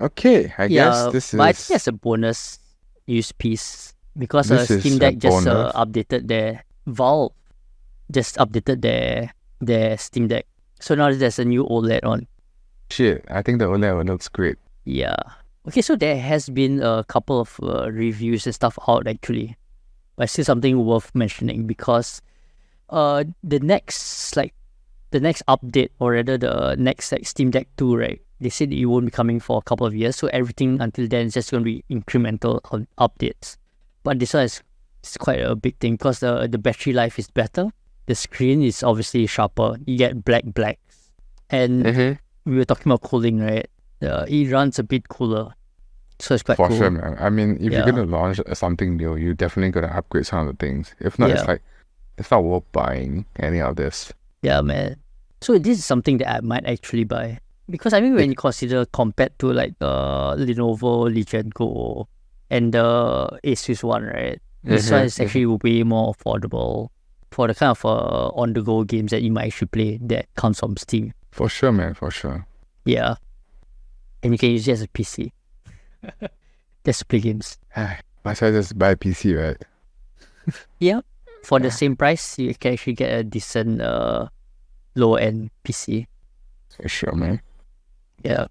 Okay, I guess this but I think is that's a bonus use piece because this Steam is a Deck just bonus. updated Valve just updated their Steam Deck. So now there's a new OLED on. Shit, I think the OLED looks great. Yeah. Okay, so there has been a couple of reviews and stuff out actually, but still something worth mentioning because the next update, or rather the next Steam Deck 2, right? They said it won't be coming for a couple of years, so everything until then is just going to be incremental updates. But this one is quite a big thing because the battery life is better. The screen is obviously sharper. You get black, and we were talking about cooling, right? It runs a bit cooler, so it's quite For cool. sure, man. I mean, if you're Yeah. gonna launch something new, you're definitely gonna upgrade some of the things. If not, Yeah. it's not worth buying any of this. Yeah, man. So this is something that I might actually buy. Because I mean, when you consider compared to like Lenovo Legion Go and the Asus one, right? This one is actually way more affordable for the kind of on-the-go games that you might actually play that comes from Steam. For sure, man. For sure. Yeah. And you can use it as a PC. Just to play games. Might as well just buy a PC, right? Yeah. For the same price, you can actually get a decent low-end PC. For sure, man. Yeah.